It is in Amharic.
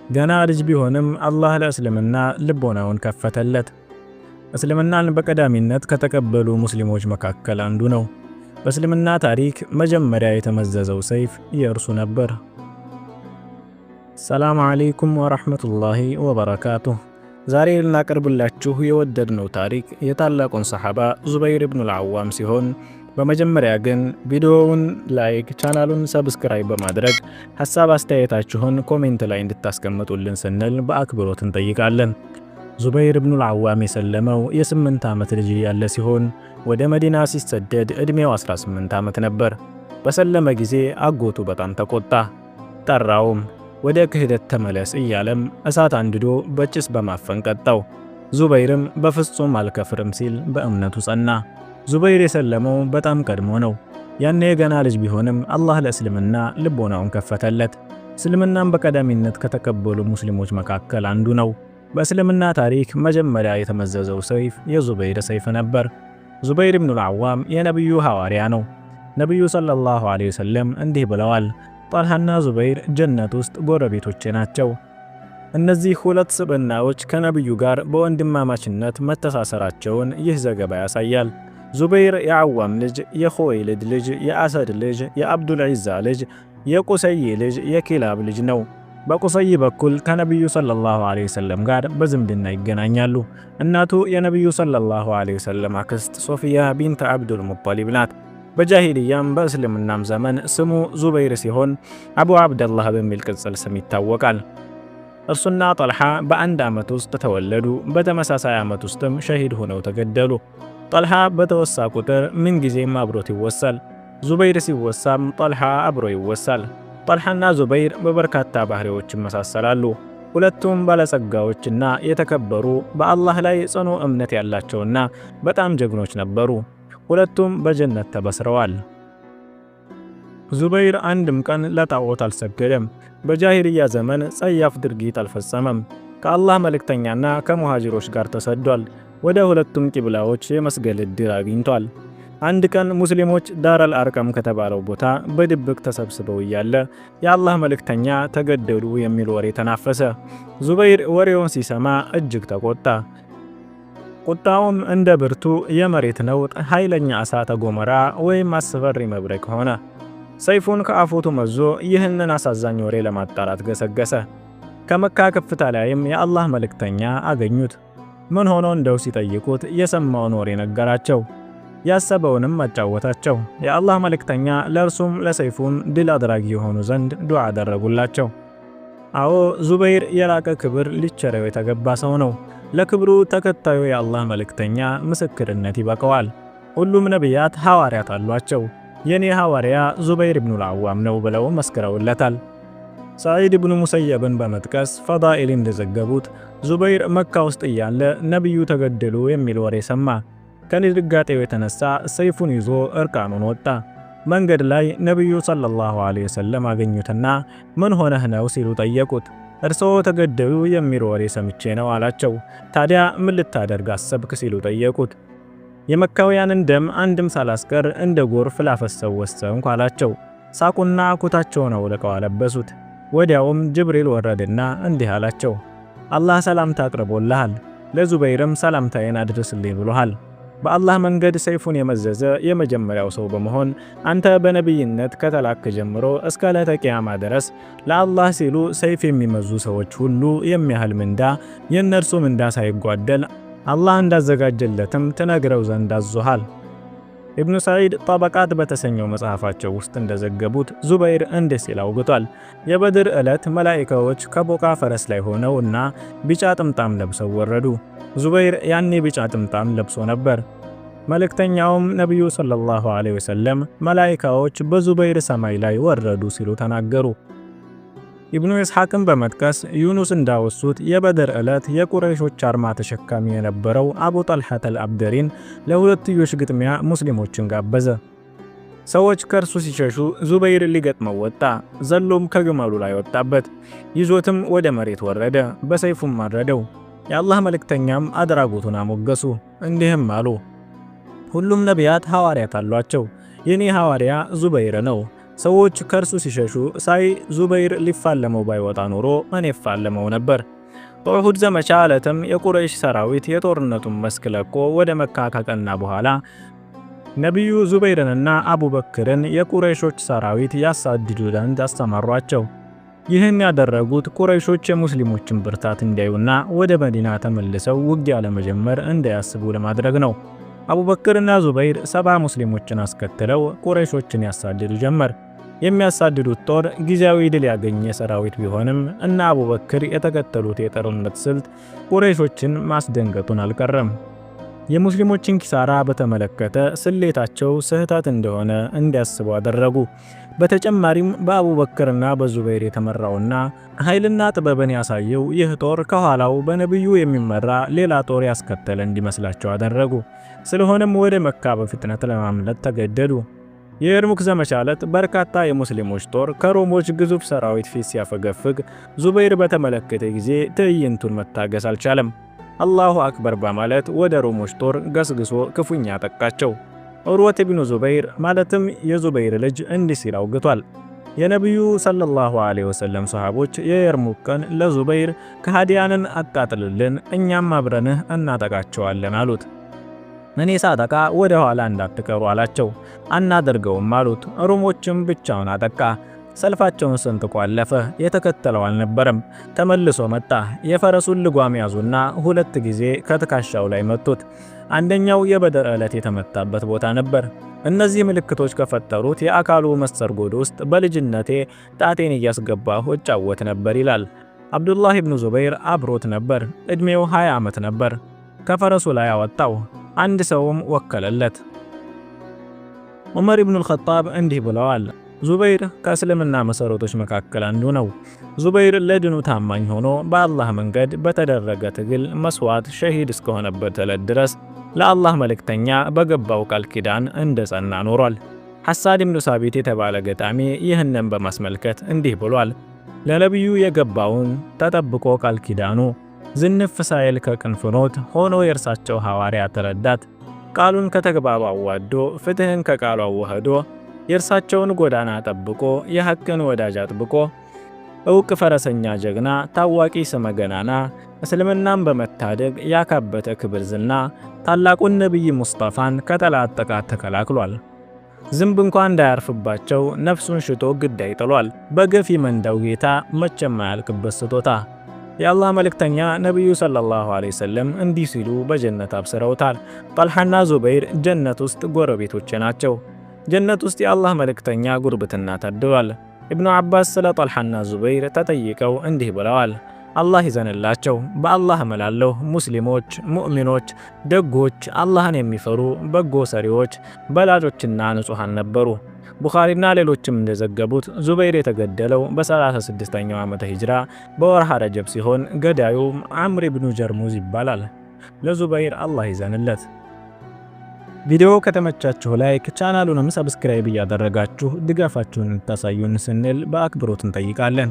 ገና ልጅ ቢሆንም አላህ ለእስልምና ልቦናውን ከፈተለት። እስልምናን በቀዳሚነት ከተቀበሉ ሙስሊሞች መካከል አንዱ ነው። በእስልምና ታሪክ መጀመሪያ የተመዘዘው ሰይፍ የእርሱ ነበር። ሰላም አለይኩም ወራህመቱላሂ ወበረካቱሁ። ዛሬ ልናቀርብላችሁ የወደድነው ታሪክ የታላቁን ሰሐባ ዙበይር ኢብኑል አዋም ሲሆን በመጀመሪያ ግን ቪዲዮውን ላይክ፣ ቻናሉን ሰብስክራይብ በማድረግ ሐሳብ አስተያየታችሁን ኮሜንት ላይ እንድታስቀምጡልን ስንል በአክብሮት እንጠይቃለን። ዙበይር ኢብኑል አዋም የሰለመው የ8 ዓመት ልጅ ያለ ሲሆን ወደ መዲና ሲሰደድ ዕድሜው 18 ዓመት ነበር። በሰለመ ጊዜ አጎቱ በጣም ተቆጣ። ጠራውም፣ ወደ ክህደት ተመለስ እያለም እሳት አንድዶ በጭስ በማፈን ቀጣው። ዙበይርም በፍጹም አልከፍርም ሲል በእምነቱ ጸና። ዙበይር የሰለመው በጣም ቀድሞ ነው። ያኔ ገና ልጅ ቢሆንም አላህ ለእስልምና ልቦናውን ከፈተለት። እስልምናን በቀዳሚነት ከተቀበሉ ሙስሊሞች መካከል አንዱ ነው። በእስልምና ታሪክ መጀመሪያ የተመዘዘው ሰይፍ የዙበይር ሰይፍ ነበር። ዙበይር ኢብኑል አዋም የነብዩ ሐዋርያ ነው። ነብዩ ሰለላሁ ዐለይሂ ወሰለም እንዲህ ብለዋል፣ ጣልሃና ዙበይር ጀነት ውስጥ ጎረቤቶቼ ናቸው። እነዚህ ሁለት ስብዕናዎች ከነብዩ ጋር በወንድማማችነት መተሳሰራቸውን ይህ ዘገባ ያሳያል። ዙበይር የአዋም ልጅ፣ የኹወይልድ ልጅ፣ የአሰድ ልጅ፣ የአብዱል ዒዛ ልጅ፣ የቁሰይ ልጅ፣ የኪላብ ልጅ ነው። በቁሰይ በኩል ከነብዩ ሰለላሁ ዐለይሂ ወሰለም ጋር በዝምድና ይገናኛሉ። እናቱ የነብዩ ሰለላሁ ዐለይሂ ወሰለም አክስት ሶፊያ ቢንት አብዱል ሙጠሊብ ናት። በጃሂልያም በእስልምናም ዘመን ስሙ ዙበይር ሲሆን አቡ አብደላህ በሚል ቅጽል ስም ይታወቃል። እርሱና ጠልሃ በአንድ ዓመት ውስጥ ተወለዱ። በተመሳሳይ ዓመት ውስጥም ሸሂድ ሆነው ተገደሉ። ጠልሃ በተወሳ ቁጥር ምን ጊዜም አብሮት ይወሳል። ዙበይር ሲወሳም ጠልሃ አብሮ ይወሳል። ጠልሃና ዙበይር በበርካታ ባህሪዎች ይመሳሰላሉ። ሁለቱም ባለጸጋዎችና የተከበሩ በአላህ ላይ ጽኑ እምነት ያላቸውና በጣም ጀግኖች ነበሩ። ሁለቱም በጀነት ተበስረዋል። ዙበይር አንድም ቀን ለጣዖት አልሰገደም። በጃሂልያ ዘመን ጸያፍ ድርጊት አልፈጸመም። ከአላህ መልእክተኛና ከሙሃጅሮች ጋር ተሰዷል። ወደ ሁለቱም ቂብላዎች የመስገድ ዕድል አግኝቷል። አንድ ቀን ሙስሊሞች ዳረል አርቀም ከተባለው ቦታ በድብቅ ተሰብስበው እያለ የአላህ መልእክተኛ ተገደሉ የሚል ወሬ ተናፈሰ። ዙበይር ወሬውን ሲሰማ እጅግ ተቆጣ። ቁጣውም እንደ ብርቱ የመሬት ነውጥ፣ ኃይለኛ እሳተ ገሞራ ወይም አስፈሪ መብረቅ ሆነ። ሰይፉን ከአፎቱ መዞ ይህንን አሳዛኝ ወሬ ለማጣራት ገሰገሰ። ከመካ ከፍታ ላይም የአላህ መልእክተኛ አገኙት። ምን ሆኖ እንደው ሲጠይቁት የሰማውን ወሬ ነገራቸው። ያሰበውንም አጫወታቸው። የአላህ መልእክተኛ ለእርሱም ለሰይፉም ድል አድራጊ የሆኑ ዘንድ ዱዓ አደረጉላቸው። አዎ ዙበይር የላቀ ክብር ሊቸረው የተገባ ሰው ነው። ለክብሩ ተከታዩ የአላህ መልእክተኛ ምስክርነት ይበቀዋል። ሁሉም ነቢያት ሐዋርያት አሏቸው። የኔ ሐዋርያ ዙበይር ኢብኑል አዋም ነው ብለው መስክረውለታል። ሰዒድ ኢብኑ ሙሰየብን በመጥቀስ ፈዳኢል እንደዘገቡት ዙበይር መካ ውስጥ እያለ ነብዩ ተገደሉ የሚል ወሬ ሰማ። ከድንጋጤው የተነሳ ሰይፉን ይዞ እርቃኑን ወጣ። መንገድ ላይ ነብዩ ሰለላሁ ዐለይሂ ወሰለም አገኙትና ምን ሆነህ ነው ሲሉ ጠየቁት። እርስዎ ተገደሉ የሚል ወሬ ሰምቼ ነው አላቸው። ታዲያ ምን ልታደርግ አሰብክ ሲሉ ጠየቁት። የመካውያንን ደም አንድም ሳላስቀር እንደ ጎርፍ ላፈሰው ወሰንኩ አላቸው። ሳቁና ኩታቸውን አውልቀው አለበሱት። ወዲያውም ጅብሪል ወረደና እንዲህ አላቸው፣ አላህ ሰላምታ አቅርቦልሃል፣ ለዙበይርም ሰላምታዬን አድርስልኝ ብሎሃል። በአላህ መንገድ ሰይፉን የመዘዘ የመጀመሪያው ሰው በመሆን አንተ በነብይነት ከተላክ ጀምሮ እስከ ዕለተ ቂያማ ድረስ ለአላህ ሲሉ ሰይፍ የሚመዙ ሰዎች ሁሉ የሚያህል ምንዳ የእነርሱ ምንዳ ሳይጓደል አላህ እንዳዘጋጀለትም ትነግረው ዘንድ አዞሃል። ኢብኑ ሰዒድ ጠበቃት በተሰኘው መጽሐፋቸው ውስጥ እንደዘገቡት ዙበይር እንዲህ ሲል አውግቷል። የበድር ዕለት መላኢካዎች ከቦቃ ፈረስ ላይ ሆነው እና ቢጫ ጥምጣም ለብሰው ወረዱ። ዙበይር ያኔ ቢጫ ጥምጣም ለብሶ ነበር። መልእክተኛውም ነብዩ ሰለላሁ ዐለይሂ ወሰለም መላኢካዎች በዙበይር ሰማይ ላይ ወረዱ ሲሉ ተናገሩ። ኢብኑ ኢስሐቅን በመጥቀስ ዩኑስ እንዳወሱት የበድር ዕለት የቁረይሾች አርማ ተሸካሚ የነበረው አቡ ጠልሐት አልአብደሪን ለሁለትዮሽ ግጥሚያ ሙስሊሞችን ጋበዘ። ሰዎች ከእርሱ ሲሸሹ ዙበይር ሊገጥመው ወጣ። ዘሎም ከግመሉ ላይ ወጣበት። ይዞትም ወደ መሬት ወረደ። በሰይፉም አረደው። የአላህ መልእክተኛም አድራጎቱን አሞገሱ። እንዲህም አሉ፣ ሁሉም ነቢያት ሐዋርያት አሏቸው። የኔ ሐዋርያ ዙበይር ነው። ሰዎች ከርሱ ሲሸሹ ሳይ ዙበይር ሊፋለመው ባይወጣ ኖሮ እኔ ፋለመው ነበር። በኡሁድ ዘመቻ ዕለትም የቁረይሽ ሰራዊት የጦርነቱን መስክ ለቆ ወደ መካ ካቀና በኋላ ነቢዩ ዙበይርንና አቡበክርን የቁረይሾች ሰራዊት ያሳድዱ ዘንድ አስተማሯቸው። ይህን ያደረጉት ቁረይሾች የሙስሊሞችን ብርታት እንዲያዩና ወደ መዲና ተመልሰው ውጊያ ለመጀመር እንዳያስቡ ለማድረግ ነው። አቡበክርና ዙበይር 70 ሙስሊሞችን አስከትለው ቁረይሾችን ያሳድዱ ጀመር። የሚያሳድዱት ጦር ጊዜያዊ ድል ያገኘ ሰራዊት ቢሆንም እና አቡበክር የተከተሉት የጦርነት ስልት ቁረይሾችን ማስደንገጡን አልቀረም። የሙስሊሞችን ኪሳራ በተመለከተ ስሌታቸው ስህተት እንደሆነ እንዲያስቡ አደረጉ። በተጨማሪም በአቡበክርና በዙበይር የተመራውና ኃይልና ጥበብን ያሳየው ይህ ጦር ከኋላው በነብዩ የሚመራ ሌላ ጦር ያስከተለ እንዲመስላቸው አደረጉ። ስለሆነም ወደ መካ በፍጥነት ለማምለጥ ተገደዱ። የኤርሙክ ዘመቻ ዕለት በርካታ የሙስሊሞች ጦር ከሮሞች ግዙፍ ሰራዊት ፊት ሲያፈገፍግ ዙበይር በተመለከተ ጊዜ ትዕይንቱን መታገስ አልቻለም። አላሁ አክበር በማለት ወደ ሮሞች ጦር ገስግሶ ክፉኛ ጠቃቸው። ዑርወት ኢብኑ ዙበይር ማለትም የዙበይር ልጅ እንዲህ ሲል አውግቷል። የነብዩ ሰለላሁ ዐለይሂ ወሰለም ሰሃቦች የኤርሙክ ቀን ለዙበይር ከሃዲያንን አቃጥልልን እኛም አብረንህ እናጠቃቸዋለን አሉት። እኔ ሳጠቃ ወደ ኋላ እንዳትቀሩ አላቸው። አናደርገውም አሉት። ሮሞችም ብቻውን አጠቃ። ሰልፋቸውን ሰንጥቆ አለፈ። የተከተለው አልነበረም። ተመልሶ መጣ። የፈረሱን ልጓም ያዙና 2 ጊዜ ከትከሻው ላይ መቱት። አንደኛው የበደር ዕለት የተመታበት ቦታ ነበር። እነዚህ ምልክቶች ከፈጠሩት የአካሉ መሰርጎድ ውስጥ በልጅነቴ ጣቴን እያስገባሁ እጫወት ነበር ይላል። አብዱላህ ኢብኑ ዙበይር አብሮት ነበር። እድሜው 20 ዓመት ነበር። ከፈረሱ ላይ አወጣው። አንድ ሰውም ወከለለት። ዑመር ኢብኑ አልኸጣብ እንዲህ ብለዋል። ዙበይር ከእስልምና መሰረቶች መካከል አንዱ ነው። ዙበይር ለድኑ ታማኝ ሆኖ በአላህ መንገድ በተደረገ ትግል መስዋዕት ሸሂድ እስከሆነበት ዕለት ድረስ ለአላህ መልእክተኛ በገባው ቃል ኪዳን እንደጸና ኖሯል። ሐሳን ኢብኑ ሳቢት የተባለ ገጣሚ ይህንን በማስመልከት እንዲህ ብሏል። ለነብዩ የገባውን ተጠብቆ ቃል ኪዳኑ ዝንፍ ሳይል ከቅንፍኖት ሆኖ የእርሳቸው ሐዋርያ ተረዳት። ቃሉን ከተግባባው ዋዶ ፍትህን ከቃሉ አዋህዶ የእርሳቸውን ጎዳና ጠብቆ የሐቅን ወዳጅ አጥብቆ ዕውቅ ፈረሰኛ ጀግና ታዋቂ ስመ ገናና እስልምናን በመታደግ ያካበተ ክብር ዝና ታላቁን ነብይ ሙስጠፋን ከጠላት ጥቃት ተከላክሏል። ዝንብ እንኳን እንዳያርፍባቸው ነፍሱን ሽጦ ግዳይ ጥሏል። በገፊ መንዳው ጌታ መቼም አያልቅበት ስጦታ። የአላህ መልእክተኛ ነብዩ ሰለላሁ ዐለይሂ ወሰለም እንዲህ ሲሉ በጀነት አብስረውታል። ጠልሐና ዙበይር ጀነት ውስጥ ጎረቤቶች ናቸው። ጀነት ውስጥ የአላህ መልእክተኛ ጉርብትና ታድሏል። ኢብኑ አባስ ስለ ጠልሐና ዙበይር ተጠይቀው እንዲህ ብለዋል። አላህ ይዘንላቸው። በአላህ እምላለሁ ሙስሊሞች፣ ሙእሚኖች፣ ደጎች፣ አላህን የሚፈሩ በጎ ሰሪዎች፣ በላጆችና ንጹሃን ነበሩ። ቡኻሪና ሌሎችም እንደዘገቡት ዙበይር የተገደለው በ36ኛው ዓመተ ሂጅራ በወርሃ ረጀብ ሲሆን ገዳዩ አምር ኢብኑ ጀርሙዝ ይባላል። ለዙበይር አላህ ይዘንለት። ቪዲዮ ከተመቻችሁ ላይክ፣ ቻናሉንም ሰብስክራይብ እያደረጋችሁ ድጋፋችሁን እንድታሳዩን ስንል በአክብሮት እንጠይቃለን።